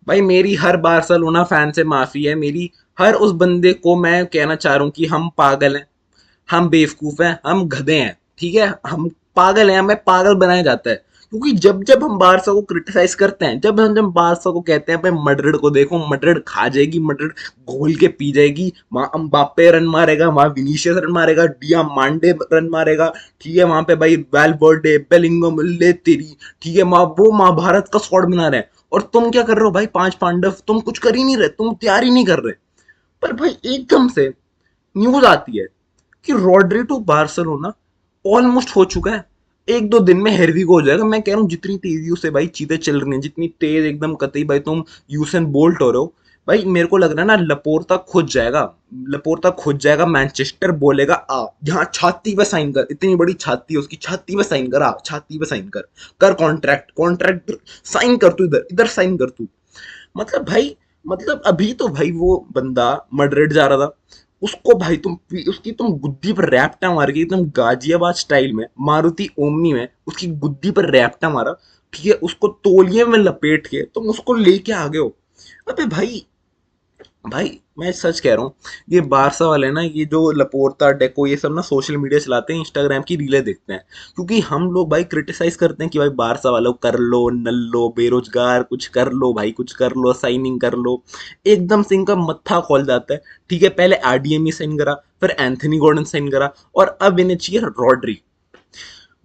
भाई मेरी हर Barcelona fan से माफी है, मेरी हर उस बंदे को मैं कहना चाह रहा हूँ कि हम पागल हैं, हम बेवकूफ हैं, हम गधे हैं, ठीक है, हम पागल हैं, हमें पागल बनाया जाता है। क्योंकि जब जब हम बारसा को क्रिटिसाइज करते हैं, जब बारसा को कहते हैं भाई मड्रिड को देखो, मड्रिड खा जाएगी, मड्रिड घोल के पी जाएगी, वहां अम्बाप्पे रन मारेगा, वहां विनीशियस रन मारेगा, डिया मांडे रन मारेगा, ठीक है, वहां पे भाई वेलवर्डे बेलिंगम ले तेरी, ठीक है, वो महाभारत का स्क्वाड बना रहे हैं, और तुम क्या कर रहे हो भाई, पांच पांडव, तुम कुछ कर ही नहीं रहे, तुम तैयार ही नहीं कर रहे। पर भाई एकदम से न्यूज आती है कि रॉड्री टू बार्सिलोना ऑलमोस्ट हो चुका है, एक दो दिन में हेरवी हो जाएगा। मैं कह रहा हूँ जितनी तेजी से भाई चीजें चल रही हैं, जितनी तेज एकदम कतई भाई तुम यूसेन बोल्ट हो रहे हो, भाई मेरे को लग रहा है ना लपोर्ता खुद जाएगा, लपोर्ता खुद जाएगा, मैनचेस्टर बोलेगा आ यहाँ छाती पे साइन कर, इतनी बड़ी छाती है उसकी, छाती पे साइन कर, आ छाती पे साइन कर, कर कॉन्ट्रैक्ट, कॉन्ट्रैक्ट साइन कर, तू इधर इधर साइन कर तू। मतलब भाई, मतलब अभी तो भाई वो बंदा मड्रिड जा रहा था, उसको भाई तुम उसकी तुम गुद्दी पर रैप्टा मार के एकदम गाजियाबाद स्टाइल में मारुति ओमनी में उसकी गुद्दी पर रैप्टा मारा, ठीक है, उसको तौलिए में लपेट के तुम उसको लेके आ गए हो। अबे भाई, भाई मैं सच कह रहा हूँ, ये बारसा वाले ना, ये जो लपोर्ता डेको ये सब ना सोशल मीडिया चलाते हैं, इंस्टाग्राम की रीलें देखते हैं, क्योंकि हम लोग भाई क्रिटिसाइज करते हैं कि भाई बारसा वालों कर लो, नल लो, बेरोजगार, कुछ कर लो भाई, कुछ कर लो, साइनिंग कर लो, एकदम से इनका मत्था खोल जाता है। ठीक है, पहले आरडीएम साइन करा, फिर एंथनी गॉर्डन साइन करा, और अब इन्हें चाहिए रॉड्री।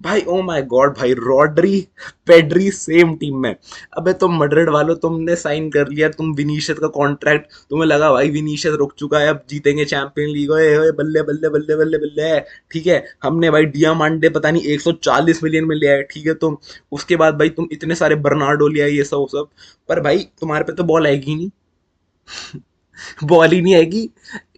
भाई ओ माय गॉड, भाई रॉड्री पेड्री सेम टीम में। अबे तुम मड्रिड वालों, तुमने साइन कर लिया तुम विनीशियस का कॉन्ट्रैक्ट, तुम्हें लगा भाई विनीशियस रुक चुका है, अब जीतेंगे चैंपियन लीग, ओए ओए बल्ले बल्ले बल्ले बल्ले बल्ले, ठीक है, हमने भाई डियामांडे पता नहीं 140 मिलियन में लिया है, ठीक है, तुम उसके बाद भाई तुम इतने सारे बर्नार्डो लिया, ये सब सब, पर भाई तुम्हारे पे तो बॉल आएगी ही नहीं, बॉल ही नहीं आएगी,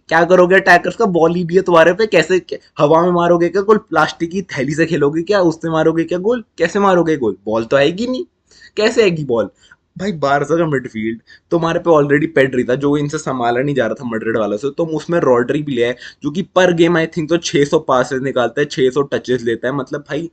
क्या करोगे अटैकर्स का, बॉल ही नहीं है तुम्हारे पे, कैसे हवा में मारोगे क्या गोल, प्लास्टिक की थैली से खेलोगे क्या, उससे मारोगे क्या गोल, कैसे मारोगे गोल, बॉल तो आएगी नहीं, कैसे आएगी बॉल। भाई बारसा का मिडफील्ड तुम्हारे पे ऑलरेडी पेड्री था जो इनसे संभाला नहीं जा रहा था मड्रिड वालों से, तुम उसमें रॉड्री भी लिया है जो कि पर गेम आई थिंक तो 600 पासेस निकालता है, 600 टचेस लेता है, मतलब भाई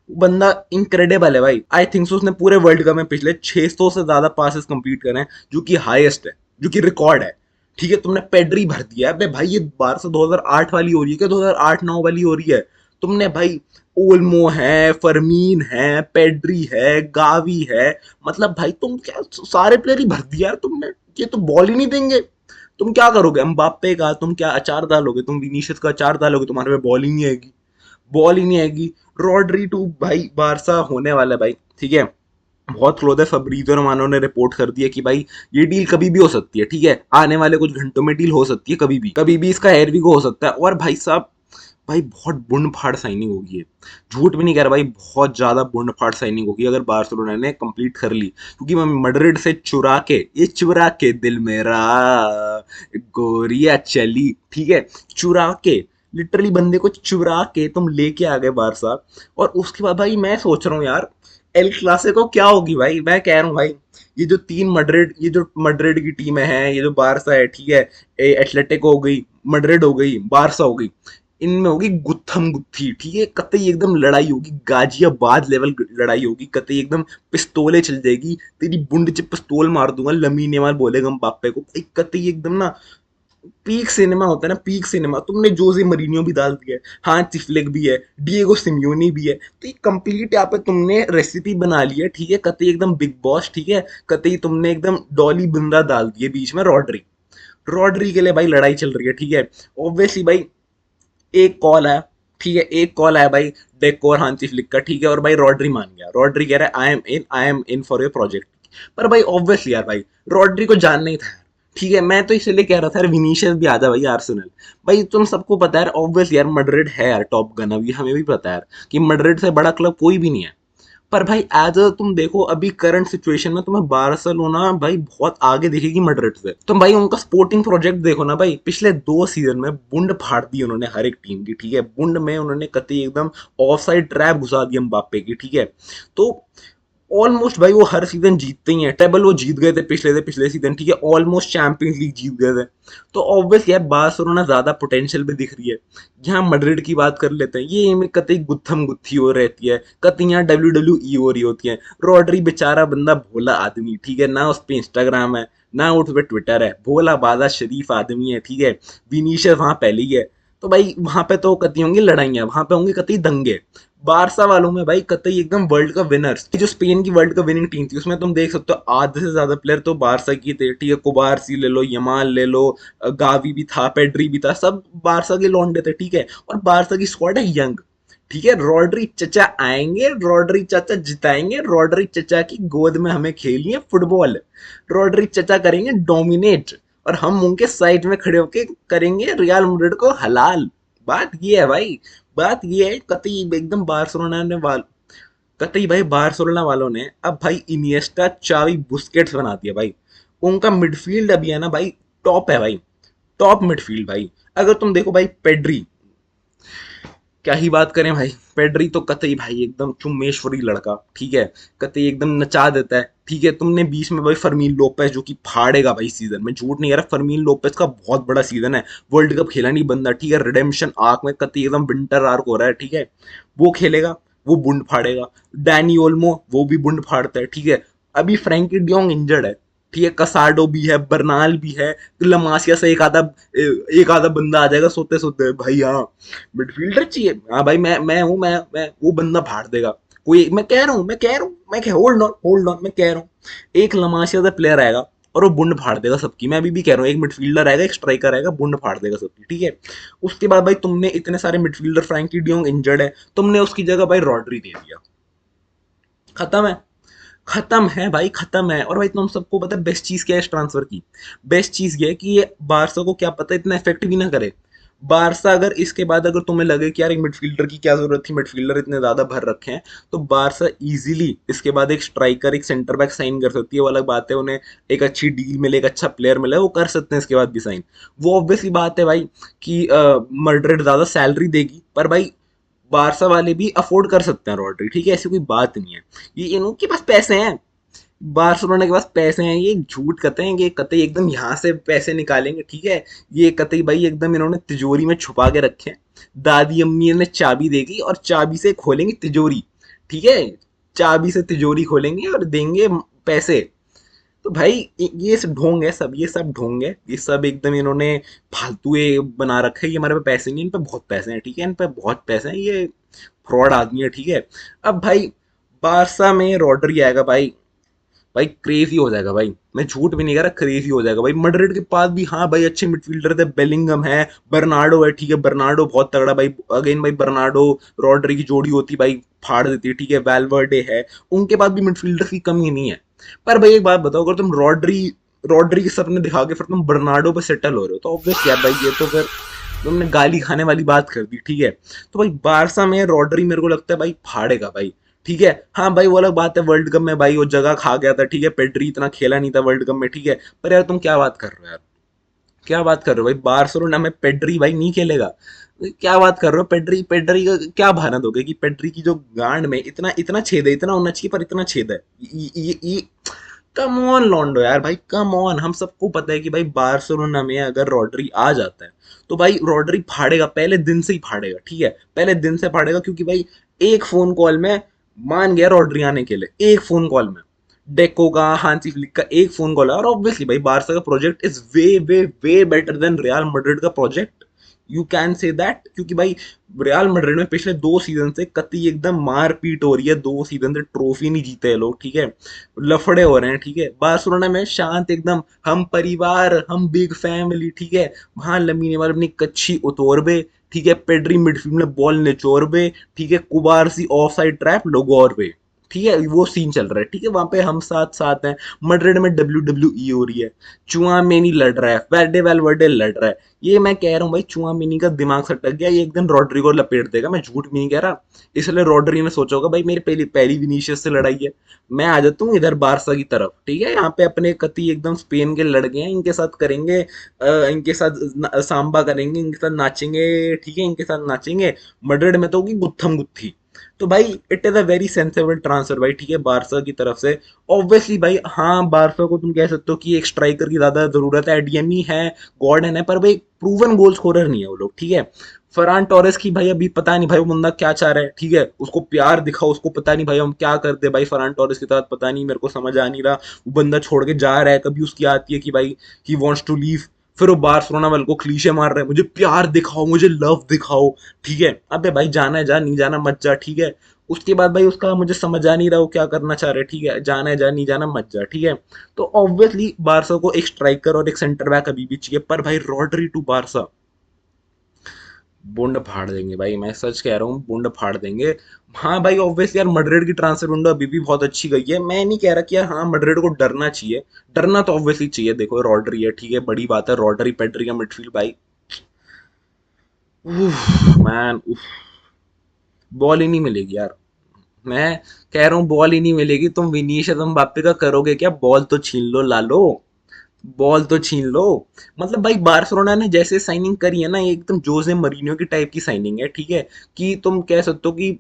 बंदा इनक्रेडिबल है भाई। आई थिंक सो उसने पूरे वर्ल्ड कप में पिछले 600 से ज्यादा पासेस कंप्लीट करे हैं, जो कि हाईएस्ट है, जो कि रिकॉर्ड है। ठीक है, तुमने पेड्री भर दिया है। अबे भाई ये 1200 2008 वाली हो रही है क्या, 2008-9 वाली हो रही है। तुमने भाई ओल्मो है, फरमीन है, पेड्री है, गावी है, मतलब भाई तुम क्या सारे प्लेयर ही भर दिया है तुमने, ये तो बॉल ही नहीं देंगे। तुम क्या करोगे एम्बाप्पे का, तुम क्या अचार डालोगे, तुम विनीशियस का अचार डालोगे, तुम्हारे पे बॉल ही नहीं आएगी, बॉल ही नहीं आएगी। रॉड्री टू भाई बारसा होने वाला है भाई, ठीक है, बहुत क्लोज है। फब्रीजो रोमानो ने रिपोर्ट कर दिया कि भाई ये डील कभी भी हो सकती है, ठीक है, आने वाले कुछ घंटों में डील हो सकती है, कभी भी इसका हेयर भी हो सकता है। और भाई साहब, भाई बहुत बुंड फाड़ साइनिंग होगी ये, झूठ भी नहीं कह रहा भाई, बहुत ज्यादा बुंड फाड़ साइनिंग होगी अगर बार्सिलोना ने कंप्लीट कर ली, क्योंकि मैं मड्रिड से चुरा के, ये चुरा के दिल मेरा गोरिया चली, ठीक है, चुरा के, लिटरली बंदे को चुरा के तुम लेके आ गए बारसा। और उसके बाद भाई मैं सोच रहा हूँ यार, एल क्लासिको क्या होगी भाई, मैं कह रहा हूँ भाई, ये जो तीन मड्रिड, ये जो मड्रिड की टीमें हैं, ये जो बारसा है, ठीक है, एथलेटिको हो गई, मड्रिड हो गई, बारसा हो गई, इनमें होगी गुत्थम गुत्थी, ठीक है, कतई एकदम लड़ाई होगी, गाजियाबाद लेवल लड़ाई होगी, कतई एकदम पिस्तौलें चल जाएगी, तेरी बुंड से पिस्तौल मार दूंगा, लमीन यमाल बोलेगा बाप्पे को, एक कतई एकदम ना पीक सिनेमा होता है ना, पीक सिनेमा। तुमने जोसे मरीनियो भी डाल दिया है, हाँ चिफ्लिक भी है, डिएगो सिमियोनी भी है, तो ये कंप्लीट यहाँ पे तुमने रेसिपी बना ली है, ठीक है, कतई एकदम बिग बॉस, ठीक है, कतई तुमने एकदम डॉली बिंद्रा डाल दी है बीच में, रॉड्री, रॉड्री के लिए भाई लड़ाई चल रही है, ठीक है, ऑब्वियसली भाई एक कॉल आया, ठीक है, एक कॉल आया भाई डेको और हांसी फ्लिक का, ठीक है, और भाई रॉड्री मान गया, रॉड्री कह रहा है I am in for your project. पर भाई ऑब्वियसली यार भाई रॉड्री को जानना ही था, ठीक है, मैं तो इसलिए कह रहा था यार विनीशियस भी आजा भाई आर्सेनल। भाई तुम सबको पता है यार, ऑब्वियसली यार मड्रिड है यार टॉप गन, अभी हमें भी पता है यार कि मड्रिड से बड़ा क्लब कोई भी नहीं है। पर भाई एज अ तुम देखो अभी करंट सिचुएशन में तुम्हें बार्सिलोना भाई बहुत आगे दिखेगी मड्रिड से। तुम भाई उनका स्पोर्टिंग प्रोजेक्ट देखो ना भाई, पिछले 2 सीजन में बुंड फाड़ दी उन्होंने हर एक टीम की, ठीक है, बुंड में उन्होंने कतई एकदम ऑफ साइड ट्रैप घुसा दी एम्बाप्पे की, ठीक है, तो ऑलमोस्ट भाई वो हर सीजन जीतते ही हैं। टेबल वो जीत गए थे पिछले सीजन, ठीक है, ऑलमोस्ट चैंपियंस लीग जीत गए थे। तो ऑब्वियस यार बार्सिलोना ज्यादा पोटेंशियल पे दिख रही है। यहाँ मैड्रिड की बात कर लेते हैं, ये में कतई गुत्थम गुत्थी हो रहती है, कतई यहाँ WWE हो रही होती है। रॉड्री बेचारा बंदा भोला आदमी, ठीक है, ना उस पे इंस्टाग्राम है ना उस पे ट्विटर है, भोला बाला शरीफ आदमी है, ठीक है। विनीशियस वहां पहले ही है। तो भाई वहां पे तो कतई होंगी लड़ाइयां, वहां पे होंगे कतई दंगे। बारसा वालों में भाई कतई एकदम वर्ल्ड कप विनर्स, जो स्पेन की वर्ल्ड कप विनिंग टीम थी उसमें तुम देख सकते हो आधे से ज्यादा प्लेयर तो बारसा की थे, ठीक है। कुबारसी ले लो, यमाल ले लो, गावी भी था, पेड्री भी था, सब बारसा के लौंडे थे, ठीक है। और बारसा की स्क्वाड है यंग, ठीक है। रॉड्री चचा आएंगे, रॉड्री चाचा जिताएंगे, रॉड्री चचा की गोद में हमें खेलिए फुटबॉल, रॉड्री चचा करेंगे डोमिनेट, और हम उनके साइड में खड़े होके करेंगे रियल मैड्रिड को हलाल। बात ये है भाई, बात ये है कतई एकदम बार्सिलोना ने कतई भाई बार्सिलोना वालों ने अब भाई इनिएस्टा चावी बुस्केट्स बना दिया भाई। उनका मिडफील्ड अभी है ना भाई, टॉप है भाई, टॉप मिडफील्ड भाई। अगर तुम देखो भाई पेड्री, क्या ही बात करें भाई, पेड्री तो कतई भाई एकदम चुम्मेश्वरी लड़का, ठीक है, कतई एकदम नचा देता है, ठीक है। तुमने बीच में भाई फर्मीन लोपेस जो कि फाड़ेगा भाई सीजन में, झूठ नहीं कह रहा, फर्मीन लोपेस का बहुत बड़ा सीजन है, वर्ल्ड कप खेला नहीं बंदा, ठीक है, रिडेम्पशन आर्क में कतई एकदम विंटर आर्क हो रहा है, ठीक है, वो खेलेगा, वो बुंड फाड़ेगा। डैनी ओल्मो वो भी बुंड फाड़ता है, ठीक है। अभी फ्रैंकी डियोंग इंजर्ड है, ठीक है, कसाडो भी है, बर्नाल भी है, लमासिया से एक आधा बंदा आ जाएगा सोते सोते भाई। हाँ, मिडफील्डर चाहिए, हाँ भाई मैं हूँ, मैं वो बंदा फाड़ देगा। कोई, मैं कह रहा हूँ होल्ड ऑन, मैं कह रहा हूँ एक लमासिया से प्लेयर आएगा और वो बुंड फाड़ देगा सबकी। मैं अभी भी कह रहा हूँ एक मिडफील्डर आएगा, एक स्ट्राइकर आएगा, बुंड फाड़ देगा सबकी, ठीक है। उसके बाद भाई तुमने इतने सारे मिडफील्डर, फ्रैंकी डियोंग इंजर्ड है, तुमने उसकी जगह भाई रॉड्री दे दिया, खत्म है, खत्म है भाई, खत्म है। और भाई तुम सबको पता है बेस्ट चीज क्या है इस ट्रांसफर की? बेस्ट चीज ये है कि ये बारसा को क्या पता इतना इफेक्टिव ही ना करे। बारसा अगर इसके बाद अगर तुम्हें लगे कि यार एक मिडफील्डर की क्या जरूरत थी, मिडफील्डर इतने ज्यादा भर रखे हैं, तो बारसा इजीली इसके बाद एक स्ट्राइकर, एक सेंटर बैक साइन कर सकती है। वो अलग बात है, उन्हें एक अच्छी डील मिले, एक अच्छा प्लेयर मिले, वो कर सकते हैं इसके बाद भी साइन। वो ऑब्वियसली बात है भाई कि मर्ड्रिड ज्यादा सैलरी देगी, पर भाई बारसा वाले भी अफोर्ड कर सकते हैं रॉड्री, ठीक है, ऐसी कोई बात नहीं है। ये इनके पास पैसे हैं, बार्सिलोना के पास पैसे हैं, ये झूठ कहते हैं, ये कतई एकदम यहाँ से पैसे निकालेंगे, ठीक है। ये कतई भाई एकदम इन्होंने तिजोरी में छुपा के रखे हैं। दादी अम्मी ने चाबी देगी और चाबी से खोलेंगे तिजोरी, ठीक है, चाबी से तिजोरी खोलेंगे और देंगे पैसे। तो भाई ये सब ढोंग है, सब ये सब ढोंग है, ये सब एकदम इन्होंने फालतू ये बना रखा है कि हमारे पे पैसे नहीं, इन पे बहुत पैसे हैं, ठीक है, इन पे बहुत पैसे हैं, ये फ्रॉड आदमी है, ठीक है। अब भाई बारसा में रॉड्री आएगा भाई, भाई क्रेजी हो जाएगा भाई, मैं झूठ भी नहीं कह रहा, क्रेजी हो जाएगा भाई। मैड्रिड के पास भी हाँ भाई अच्छे मिडफील्डर थे, बेलिंगम है, बर्नार्डो है, ठीक है, बर्नार्डो बहुत तगड़ा भाई, अगेन भाई बर्नार्डो रॉड्री की जोड़ी होती भाई फाड़ देती, ठीक है। वैल्वर्डे है, उनके पास भी मिडफील्डर की कमी नहीं है। पर भाई एक बात बताओ, अगर तुम रॉड्री रॉड्री के सपने दिखा के फिर तुम बर्नार्डो पे सेटल हो रहे हो, तो ऑब्वियस यार भाई ये तो फिर तुमने गाली खाने वाली बात कर दी, ठीक है। तो भाई बारसा में रॉड्री मेरे को लगता है भाई फाड़ेगा भाई, ठीक है। हाँ भाई वो अलग बात है, वर्ल्ड कप में भाई वो जगह खा गया था, ठीक है, पेड्री इतना खेला नहीं था वर्ल्ड कप में, ठीक है। पर यार तुम क्या बात कर रहे हो यार, क्या बात कर रहे हो भाई, बार्सिलोना में पेड्री भाई नहीं खेलेगा, क्या बात कर रहे हो? पेड्री पेड्री का क्या बहाना दोगे कि पेड्री की जो गांड में इतना इतना छेद है, इतना होना चाहिए पर इतना छेद है, ये कम ऑन लॉन्डो यार भाई, कम ऑन। हम सबको पता है कि भाई बार्सिलोना में अगर रॉड्री आ जाता है तो भाई रॉड्री फाड़ेगा, पहले दिन से ही फाड़ेगा, ठीक है, पहले दिन से फाड़ेगा, क्योंकि भाई एक फोन कॉल में मान गया रॉड्री आने के लिए, एक फोन कॉल में डेको का, हांसी फ्लिक का एक फोन कॉल है। और ऑब्वियसली भाई बारसा का project is way way way better than Real Madrid का project, you can say that, क्योंकि भाई रियल मैड्रिड में पिछले 2 सीजन से कतई एकदम मारपीट हो रही है, 2 सीजन से ट्रॉफी नहीं जीते हैं लोग, ठीक है, लफड़े हो रहे हैं, ठीक है। बार्सिलोना में शांत एकदम, हम परिवार, हम बिग फैमिली, ठीक है। वहां लमीन यामाल अपनी कच्छी उतोरबे, ठीक है, पेड्री मिडफील्ड में बॉल निचोरबे, ठीक है, कुबारसी ऑफ साइड ट्रैप लोगोरबे, ठीक है, वो सीन चल रहा है, ठीक है। वहां पे हम साथ साथ हैं। मैड्रिड में WWE हो रही है, चुआमेनी लड़ रहा है, वेल्डे वेलवर्डे लड़ रहा है। ये मैं कह रहा हूँ भाई चुआमेनी का दिमाग सटक गया, ये एक दिन रॉड्री को लपेट देगा, मैं झूठ भी नहीं कह रहा। इसलिए रॉड्री ने सोचा होगा भाई मेरी पहली पहली विनीशियस से लड़ाई है, मैं आ जाता हूँ इधर बारसा की तरफ, ठीक है। यहाँ पे अपने कति एकदम स्पेन के लड़के हैं, इनके साथ करेंगे, इनके साथ सांबा करेंगे, इनके साथ नाचेंगे, ठीक है, इनके साथ नाचेंगे। मैड्रिड में तो होगी गुत्थम गुत्थी, तो भाई it is a very sensible transfer भाई, ठीक है, बारसा की तरफ से। ऑब्वियसली भाई, हाँ बारसा को तुम कह सकते हो कि एक स्ट्राइकर की ज्यादा जरूरत है, एडीएमई है, गॉर्डन है, पर भाई प्रूवन गोल स्कोरर नहीं है वो लोग, ठीक है। फरहान टोरेस की भाई अभी पता नहीं भाई वो बंदा क्या चाह रहा है, ठीक है, उसको प्यार दिखाओ, उसको पता नहीं भाई हम क्या करते भाई फरहान टोरेस के साथ, पता नहीं, मेरे को समझ आ नहीं रहा। वो बंदा छोड़ के जा रहा है, कभी उसकी आती है कि भाई ही वॉन्ट्स टू लीव, फिर वो बार्सिलोना वाले को क्लीशे मार रहे हैं, मुझे प्यार दिखाओ, मुझे लव दिखाओ, ठीक है। अबे भाई जाना है जा, नहीं जाना मत जा, ठीक है। उसके बाद भाई उसका मुझे समझ आ नहीं रहा वो क्या करना चाह रहे हैं, ठीक है, जाना है जा, नहीं जाना मत जा, ठीक है। तो ऑब्वियसली बारसा को एक स्ट्राइकर और एक सेंटर बैक अभी भी चाहिए, पर भाई रॉड्री टू बारसा बुंड फाड़ देंगे भाई, मैं सच कह रहा हूँ, बुंड फाड़ देंगे। हाँ भाई ऑब्वियसली यार मड्रिड की ट्रांसफर विंडो अभी भी बहुत अच्छी गई है, मैं नहीं कह रहा कि यार हाँ मड्रिड को डरना चाहिए, डरना तो ऑब्वियसली चाहिए, देखो रॉड्री है, ठीक है, बड़ी बात है, रॉड्री पेड्री का मिडफील्ड भाई, मैन, बॉल ही नहीं मिलेगी यार, मैं कह रहा हूँ बॉल ही नहीं मिलेगी, तुम विनीशियस एम्बाप्पे का करोगे क्या, बॉल तो छीन लो लालो, बॉल तो छीन लो। मतलब भाई बार्सिलोना ने जैसे साइनिंग करी है ना, ये एकदम जोसे मरीनियो की टाइप की साइनिंग है, ठीक है, कि तुम कह सकते हो कि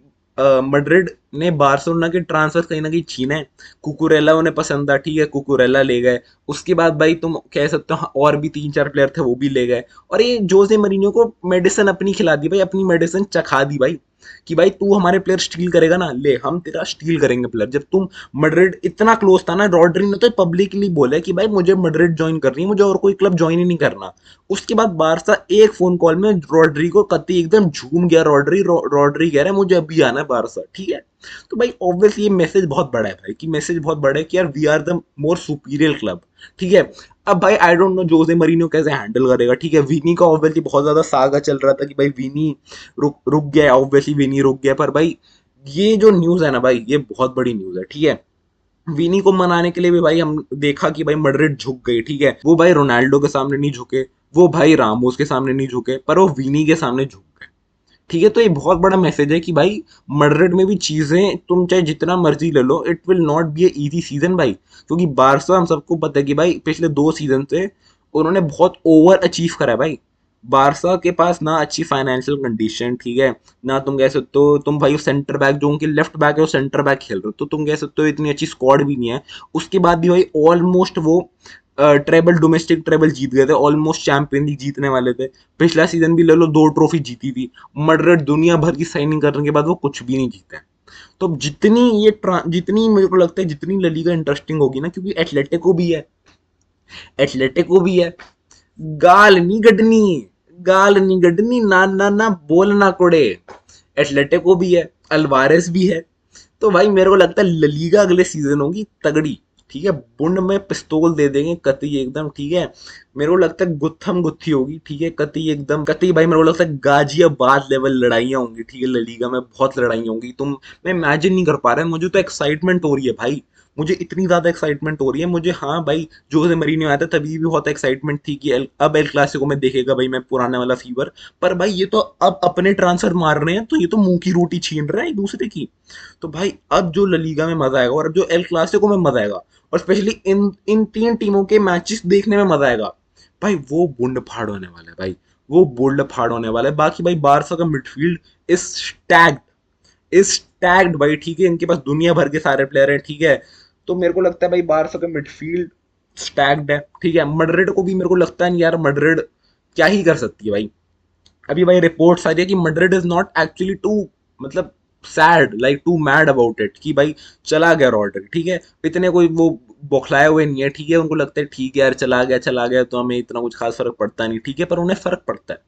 मड्रिड ने बार्सिलोना के ट्रांसफर कहीं ना कहीं छीने हैं। कुकुरेला उन्हें पसंद था, ठीक है, कुकुरेला ले गए। उसके बाद भाई तुम कह सकते हो हाँ, और भी तीन चार प्लेयर थे वो भी ले गए, और ये जोसे मरीनियो को मेडिसिन अपनी खिला दी भाई, अपनी मेडिसिन चखा दी भाई, कि भाई तू हमारे प्लेयर स्टील करेगा ना, ले हम तेरा स्टील करेंगे प्लेयर। जब तुम मड्रिड इतना क्लोज था ना, रॉड्री ने तो पब्लिकली बोला कि भाई मुझे मड्रिड ज्वाइन करनी है, मुझे और कोई क्लब ज्वाइन ही नहीं करना। उसके बाद बारसा एक फोन कॉल में रॉड्री को कति एकदम झूम गया, रॉड्री कह रहा है मुझे अभी आना है बारसा, ठीक है। तो भाई ऑब्वियसली ये मैसेज बहुत बड़ा है भाई, कि मैसेज बहुत बड़ा है कि यार we are the more superior club, ठीक है। अब भाई I don't know Jose Mourinho कैसे हैंडल करेगा, ठीक है, विनी का ऑब्वियसली बहुत ज्यादा सागा चल रहा था कि भाई विनी रुक रुक गया, ऑब्वियसली विनी रुक गया, पर भाई ये जो न्यूज है ना भाई, ये बहुत बड़ी न्यूज है, ठीक है। विनी को मनाने के लिए भी भाई हम देखा कि भाई मड्रिड झुक गई, ठीक है, वो भाई रोनाल्डो के सामने नहीं झुके, वो भाई रामोस के सामने नहीं झुके, पर वो विनी के सामने झुक गए, ठीक है। तो ये बहुत बड़ा मैसेज है कि भाई मड्रिड में भी चीजें तुम चाहे जितना मर्जी ले लो, it will not be a easy season भाई, क्योंकि बारसा हम सबको पता है कि भाई पिछले 2 सीजन से उन्होंने बहुत ओवर अचीव करा है भाई। बारसा के पास ना अच्छी फाइनेंशियल कंडीशन, ठीक है, ना तुम कह सकते हो, तुम भाई सेंटर बैक जो उनके लेफ्ट बैक है वो सेंटर बैक खेल रहे हो, तो तुम कह सकते हो इतनी अच्छी स्क्वाड भी नहीं है। उसके बाद भी भाई ऑलमोस्ट वो ट्रेबल, डोमेस्टिक ट्रेबल जीत गए थे, ऑलमोस्ट चैंपियन लीग जीतने वाले थे। पिछला सीजन भी ले लो 2 ट्रॉफी जीती थी। मड्रिड दुनिया भर की साइनिंग करने के बाद वो कुछ भी नहीं जीते। तो जितनी जितनी मेरे को लगता है जितनी ललीगा इंटरेस्टिंग होगी ना, क्योंकि एथलेटिको भी है, एथलेटिको भी है, गाल नहीं गडनी, गाल नहीं गडनी, ना ना ना बोलना कोड़े, एथलेटिको भी है, अल्वारेस भी है। तो भाई मेरे को लगता है ललीगा अगले सीजन होगी तगड़ी, ठीक है, बुंड में पिस्तौल दे देंगे कतई एकदम, ठीक है। मेरे को लगता है गुत्थम गुत्थी होगी, ठीक है, कतई एकदम कतई भाई, मेरे को लगता है गाजियाबाद लेवल लड़ाइयाँ होंगी, ठीक है, ललीगा में बहुत लड़ाइयाँ होंगी, तुम मैं इमेजिन नहीं कर पा रहा है, मुझे तो एक्साइटमेंट हो रही है भाई, मुझे इतनी ज्यादा एक्साइटमेंट हो रही है मुझे, हाँ भाई जोसे मरीनो आया था तभी भी बहुत एक्साइटमेंट थी कि अब एल क्लासिको में देखेगा भाई मैं पुराने वाला फीवर। पर भाई ये तो अब अपने ट्रांसफर मार रहे हैं, तो ये तो मुंह की रोटी छीन रहे हैं एक दूसरे की। तो भाई अब जो ललीगा में मजा आएगा, और अब जो एल क्लासिको में मजा आएगा, और स्पेशली इन इन तीन टीमों के मैचेस देखने में मजा आएगा भाई, वो बुंड फाड़ होने वाला है भाई, वो बुंड फाड़ होने वाला है। बाकी भाई बारसा का मिडफील्ड इज स्टैग्ड, इज स्टैग्ड भाई, ठीक है, इनके पास दुनिया भर के सारे प्लेयर हैं, ठीक है। तो मेरे को लगता है भाई बारसा का मिडफील्ड स्टैग्ड है, ठीक है। मड्रिड को भी मेरे को लगता है नहीं यार, मड्रिड क्या ही कर सकती है भाई। अभी भाई रिपोर्ट्स आ रही है कि Madrid is not actually too, मतलब sad, like to mad about it, कि भाई चला गया रॉड्री, ठीक है, इतने कोई वो बौखलाए हुए नहीं है, ठीक है, उनको लगता है ठीक है यार चला गया तो हमें इतना कुछ खास फर्क पड़ता नहीं, ठीक है, पर उन्हें फर्क पड़ता है,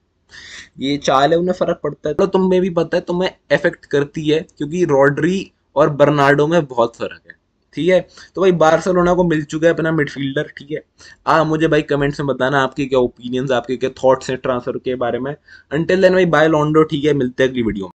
ये चाल है, उन्हें फर्क पड़ता है, तो तुम्हें भी पता है, तुम्हें इफेक्ट करती है, क्योंकि रॉड्री और बर्नार्डो में बहुत फर्क है, ठीक है। तो भाई बार्सिलोना को मिल चुका है अपना मिडफील्डर, ठीक है। मुझे भाई कमेंट्स में बताना आपके क्या ओपिनियंस, आपके क्या थॉट्स हैं ट्रांसफर के बारे में। अंटिल देन भाई बाय लॉन्डो, ठीक है, मिलते हैं अगली वीडियो में।